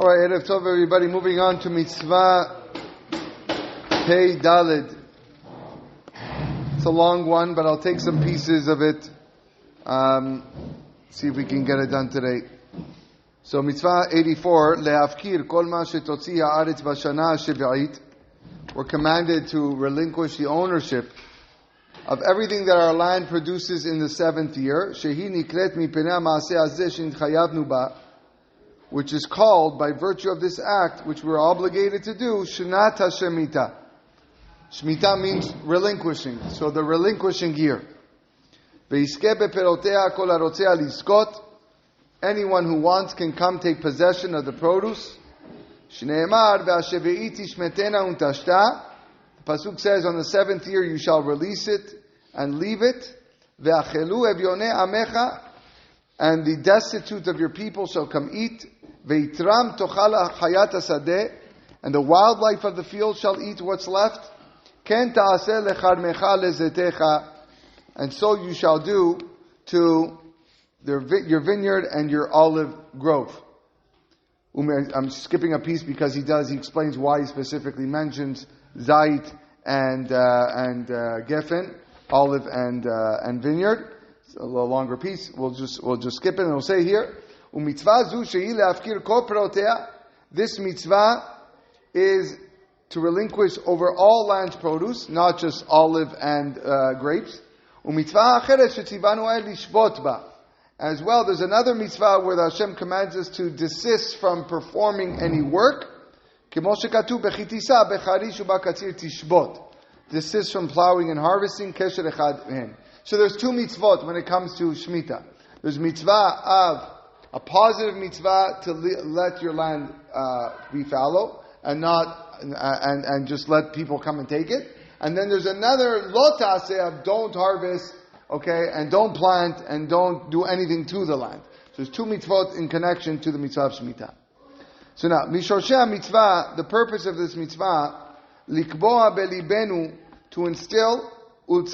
All right, Erev Tov, everybody. Moving on to Mitzvah Pei Daled. It's a long one, but I'll take some pieces of it. See if we can get it done today. So Mitzvah 84, Le'afkir kol ma shetotzi ha'aretz b'shana shevi'it. We're commanded to relinquish the ownership of everything that our land produces in the seventh year. Shehi nikret mipenei ha'maaseh hazeh shenitchayavnu ba, which is called, by virtue of this act, which we're obligated to do, Shnat HaShemitah. Shemitah means relinquishing. So the relinquishing year. Ve'yiskeh beperotea kol harotzeh lizkot. Anyone who wants can come take possession of the produce. Shneimar ve'asheve'iti shmetena untashta. The pasuk says, on the seventh year you shall release it and leave it. Ve'achelu evyonei amecha. And the destitute of your people shall come eat. Veitram tochal hayat hasadeh, and the wildlife of the field shall eat what's left. Ken ta'aseh lecharmecha lezetecha, and so you shall do to your vineyard and your olive grove. I'm skipping a piece because he explains why he specifically mentions zait and geffen, olive and vineyard. It's a little longer piece. We'll just skip it and we'll say here, u'mitzvah zu shehi le'afkir kol perotea. This mitzvah is to relinquish over all land's produce, not just olive and grapes. U'mitzvah acheret shetzivanu el lishvot ba. As well, there's another mitzvah where the Hashem commands us to desist from performing any work. Kemo shekatuv bechitisa becharish u'bakatzir tishbot. Desist from plowing and harvesting. Kesher echad mehen. So there's two mitzvot when it comes to Shemitah. There's mitzvah of a positive mitzvah to let your land be fallow and not and just let people come and take it. And then there's another lo ta'aseh of don't harvest, okay, and don't plant and don't do anything to the land. So there's two mitzvot in connection to the mitzvah of Shemitah. So now, mishorshei mitzvah, the purpose of this mitzvah, likboa belibenu, to instill and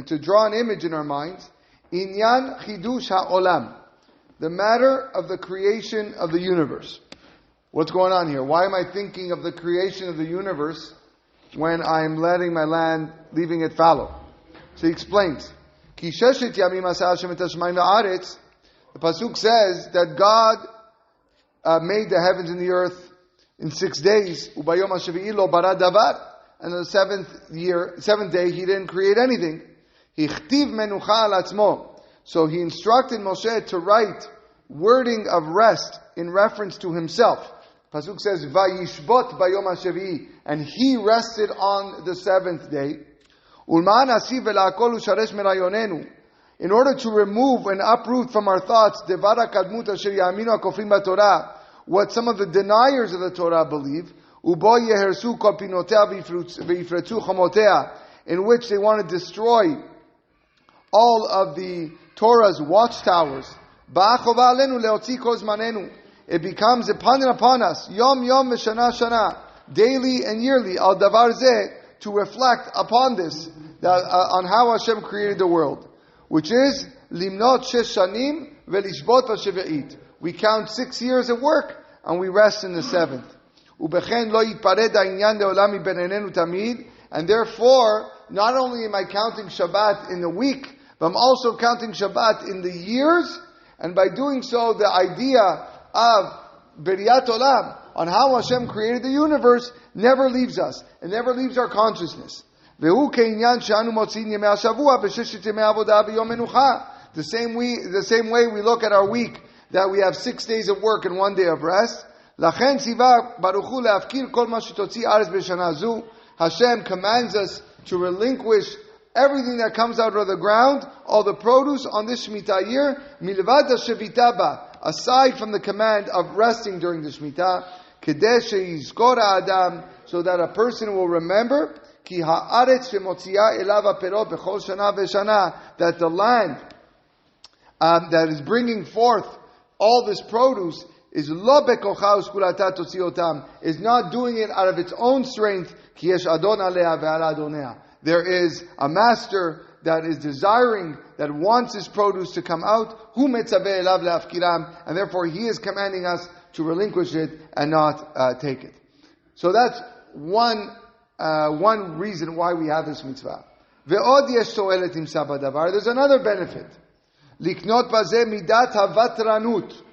to draw an image in our minds, inyan chidush ha'olam, the matter of the creation of the universe. What's going on here? Why am I thinking of the creation of the universe when I'm letting my land, leaving it fallow? So he explains, the pasuk says that God made the heavens and the earth in 6 days. Ubayom hashavi'i lo bara davar. And on the seventh day, he didn't create anything. Hichtiv menucha al atzmo. So he instructed Moshe to write wording of rest in reference to himself. Pasuk says, Vayishbot bayom hashavi'i, and he rested on the seventh day. Ulma'an asiv vela'akol usharesh merayonenu. In order to remove and uproot from our thoughts devara kadmut asher ya'aminu hakofrim b'Torah, what some of the deniers of the Torah believe, in which they want to destroy all of the Torah's watchtowers. It becomes dependent upon us, yom yom v'shana shana, daily and yearly, al davar zeh, to reflect upon this, on how Hashem created the world, which is limnot shesh shanim velishbot v'sheve'it. We count 6 years of work and we rest in the seventh. And therefore, not only am I counting Shabbat in the week, but I'm also counting Shabbat in the years, and by doing so, the idea of B'riyat Olam, on how Hashem created the universe, never leaves us, and never leaves our consciousness. The same way we look at our week, that we have 6 days of work and 1 day of rest. Hashem commands us to relinquish everything that comes out of the ground, all the produce on this Shemitah year, milvad hashevita ba, aside from the command of resting during the Shemitah, kedesh yizkor ha'adam, so that a person will remember, ki ha'aretz shemotzia elav ha'perot b'chol shana v'shana, that the land that is bringing forth all this produce is lo bekocha uskulata totzi, is not doing it out of its own strength. Ki yesh adon alea ve'ala adonea. There is a master that is desiring, that wants his produce to come out, hu metzaveh elav le'afkiram, and therefore he is commanding us to relinquish it and not take it. So that's one reason why we have this mitzvah. Ve'od yesh to'elet imsa badavar. There's another benefit. Liknot bazeh midat havatranut.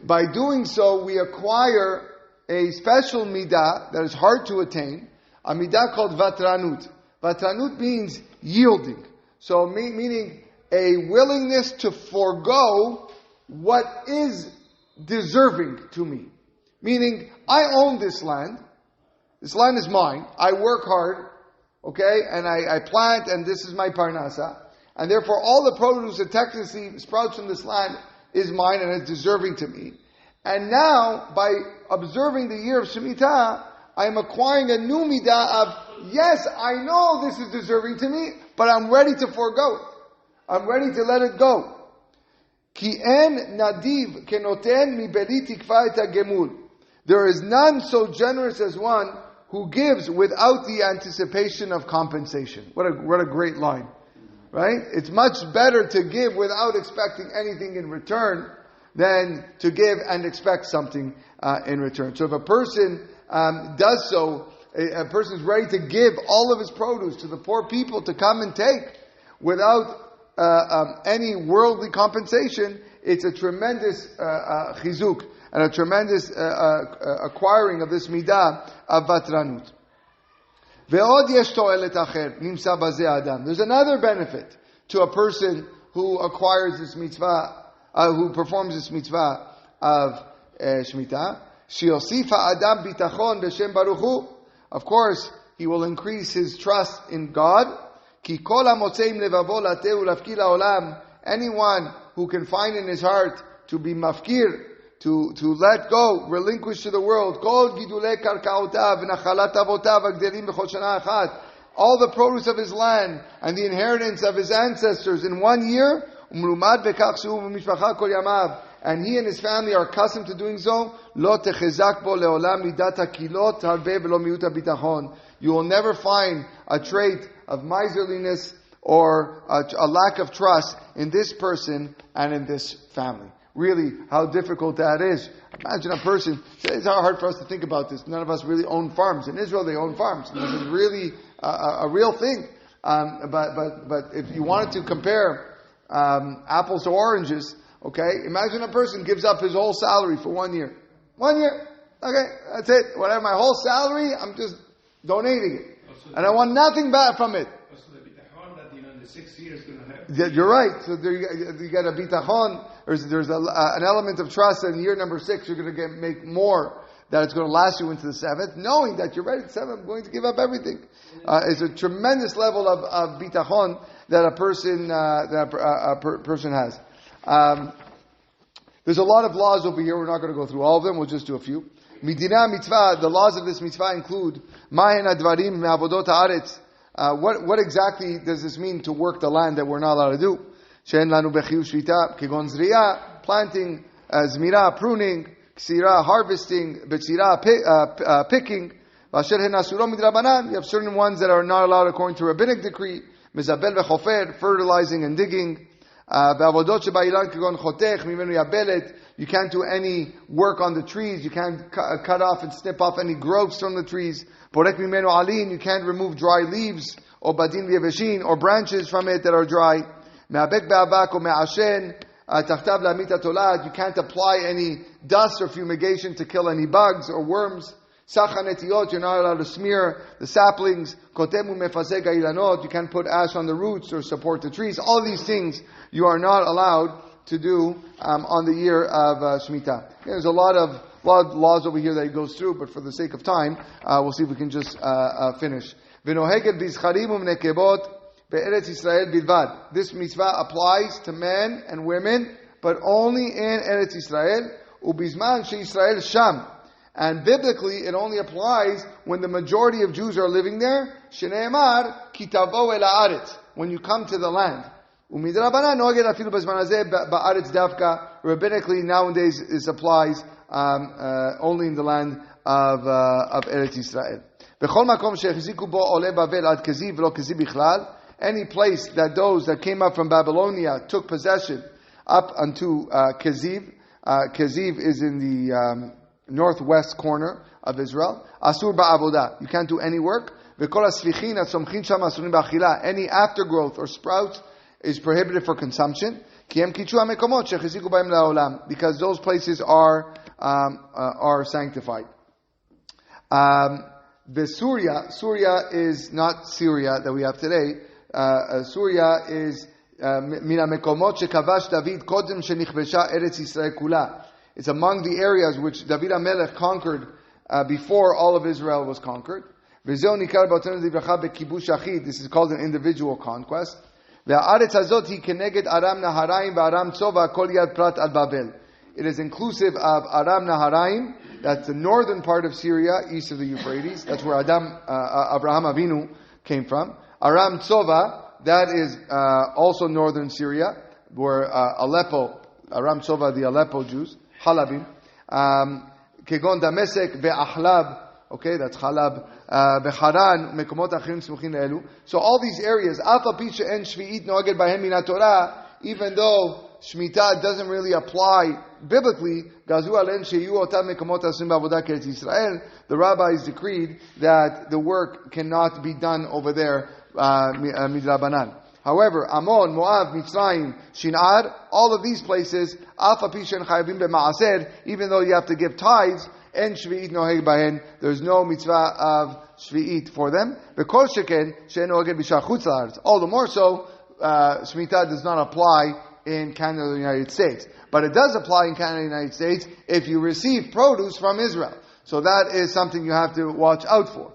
By doing so, we acquire a special midah that is hard to attain, a midah called vatranut. Vatranut means yielding. So meaning a willingness to forego what is deserving to me. Meaning, I own this land. This land is mine. I work hard, okay, and I plant, and this is my parnasa. And therefore, all the produce that technically sprouts from this land is mine and is deserving to me. And now, by observing the year of Shemitah, I am acquiring a new midah of, yes, I know this is deserving to me, but I'm ready to forego it. I'm ready to let it go. Ki en nadiv kenoten mi beli tikva et hagemul. There is none so generous as one who gives without the anticipation of compensation. What a great line. Right? It's much better to give without expecting anything in return than to give and expect something in return. So if a person does so, a person is ready to give all of his produce to the poor people to come and take without any worldly compensation, it's a tremendous chizuk and a tremendous acquiring of this midah of vatranut. There's another benefit to a person who acquires this mitzvah, who performs this mitzvah of Shemitah. Of course, he will increase his trust in God. Anyone who can find in his heart to be mafkir, to let go, relinquish to the world, all the produce of his land and the inheritance of his ancestors in 1 year, and he and his family are accustomed to doing so, you will never find a trait of miserliness or a lack of trust in this person and in this family. Really, how difficult that is. Imagine a person, it's hard for us to think about this. None of us really own farms. In Israel, they own farms. And this is really a real thing. But if you wanted to compare apples to oranges, okay, imagine a person gives up his whole salary for 1 year. 1 year. Okay, that's it. Whatever, my whole salary, I'm just donating it. And I want nothing back from it. In the 6 years going to have. Yeah, you're right. So there you get a bitachon. There's an element of trust that in year number 6 you're going to make more, that it's going to last you into the 7th, knowing that you're ready to 7th, I'm going to give up everything. It's a tremendous level of bitachon that a person has. There's a lot of laws over here. We're not going to go through all of them. We'll just do a few. Midina mitzvah. The laws of this mitzvah include mahen advarim me'avodot haaretz. What exactly does this mean to work the land that we're not allowed to do? She'en lanu bechiyuv shvita kegon zriya, planting, zmira, pruning, ksira, harvesting, betzira, picking. Vasher hen asuro midrabanan. You have certain ones that are not allowed according to rabbinic decree. Mezabel vechofer, fertilizing and digging. Ve'avodot sheba'ilan kegon chotech mimenu yabelet. You can't do any work on the trees. You can't cut off and snip off any growths from the trees. Porek mimenu alin. You can't remove dry leaves or badin v'yeveshin or branches from it that are dry. Me'abek be'avak or me'ashen tachtav la'amit atolad. You can't apply any dust or fumigation to kill any bugs or worms. Sacha netiot. You're not allowed to smear the saplings. Kotemu mefazeg ha'ilanot. You can't put ash on the roots or support the trees. All these things you are not allowed to do on the year of Shemitah. There's a lot of laws over here that he goes through, but for the sake of time, we'll see if we can just finish. This mitzvah applies to men and women, but only in Eretz Yisrael. Ubizman sheYisrael sham. And biblically, it only applies when the majority of Jews are living there. Shneimar ki tavo el haaretz. When you come to the land. Rabbinically, nowadays, this applies only in the land of Eretz Yisrael. any place that those that came up from Babylonia took possession up unto Keziv. Keziv is in the northwest corner of Israel. Asur ba'avodah. You can't do any work. Any aftergrowth or sprouts is prohibited for consumption. Because those places are sanctified. Syria is not Syria that we have today. Syria is mina mekomot shekavash David kodem shenichbesha Eretz Yisrael kula. It's among the areas which David HaMelech conquered before all of Israel was conquered. This is called an individual conquest. It is inclusive of Aram Naharaim, that's the northern part of Syria, east of the Euphrates. That's where Abraham Avinu came from. Aram Tzova, that is also northern Syria, where Aleppo, Aram Tzova, the Aleppo Jews, Halabim. Kegon Damesek ve'Achlab, okay, that's Halab. Becharan, Mekomot Achrim Smuchin Elu. So all these areas, Alpha Pisha and Shvi'it Noaged Bahem Min Torah, even though Shemitah doesn't really apply biblically, Gazu Alen Sheyu Otam Mekomot Asim Bavodah Keretz Yisrael, the rabbis decreed that the work cannot be done over there, Midrabanan. However, Ammon, Moab, Mitzrayim, Shinar, all of these places, Alpha Pisha and Chayavim B'Maaser, even though you have to give tithes, and Shvi'it noheg bahen, there's no mitzvah of Shvi'it for them. V'kol sheken she'en noheg b'shar chutz la'aretz. All the more so, Shemitah does not apply in Canada or the United States. But it does apply in Canada and the United States if you receive produce from Israel. So that is something you have to watch out for.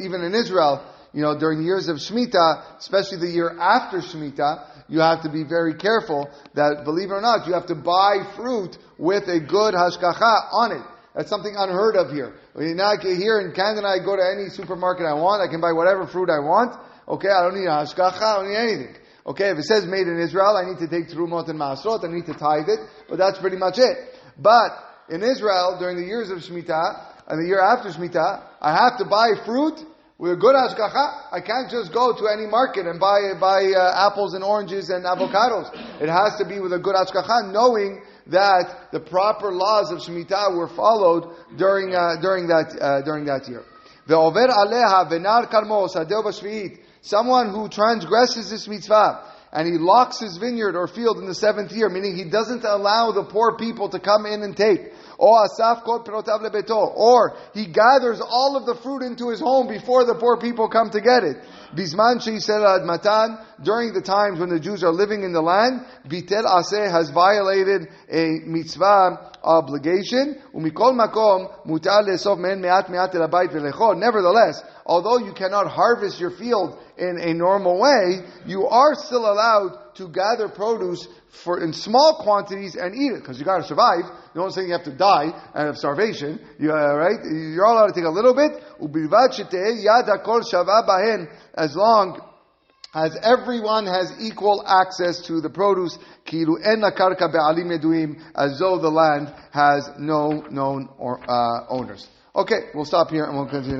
Even in Israel, during the years of Shemitah, especially the year after Shemitah, you have to be very careful that, believe it or not, you have to buy fruit with a good hashgacha on it. That's something unheard of here. Here in Canada, I go to any supermarket I want. I can buy whatever fruit I want. Okay, I don't need a hashgacha. I don't need anything. Okay, if it says made in Israel, I need to take Trumot and Maasrot. I need to tithe it. But that's pretty much it. But in Israel, during the years of Shemitah, and the year after Shemitah, I have to buy fruit with a good hashgacha. I can't just go to any market and buy apples and oranges and avocados. It has to be with a good hashgacha, knowing that the proper laws of Shemitah were followed during that year. Ve'over aleha ve'nar karmo sadeo b'shvi'it. Someone who transgresses this mitzvah and he locks his vineyard or field in the 7th year, meaning he doesn't allow the poor people to come in and take. Or he gathers all of the fruit into his home before the poor people come to get it. Bisman she'isel admatan, during the times when the Jews are living in the land, bitel aseh, has violated a mitzvah obligation. Umikol makom mutar le'esov men me'at me'at el habayit ve'lechol. Nevertheless, although you cannot harvest your field in a normal way, you are still allowed to gather produce in small quantities and eat it, because you got to survive. You don't say you have to die of starvation. Right? You're all allowed to take a little bit. As long as everyone has equal access to the produce, as though the land has no known owners. Okay, we'll stop here and we'll continue.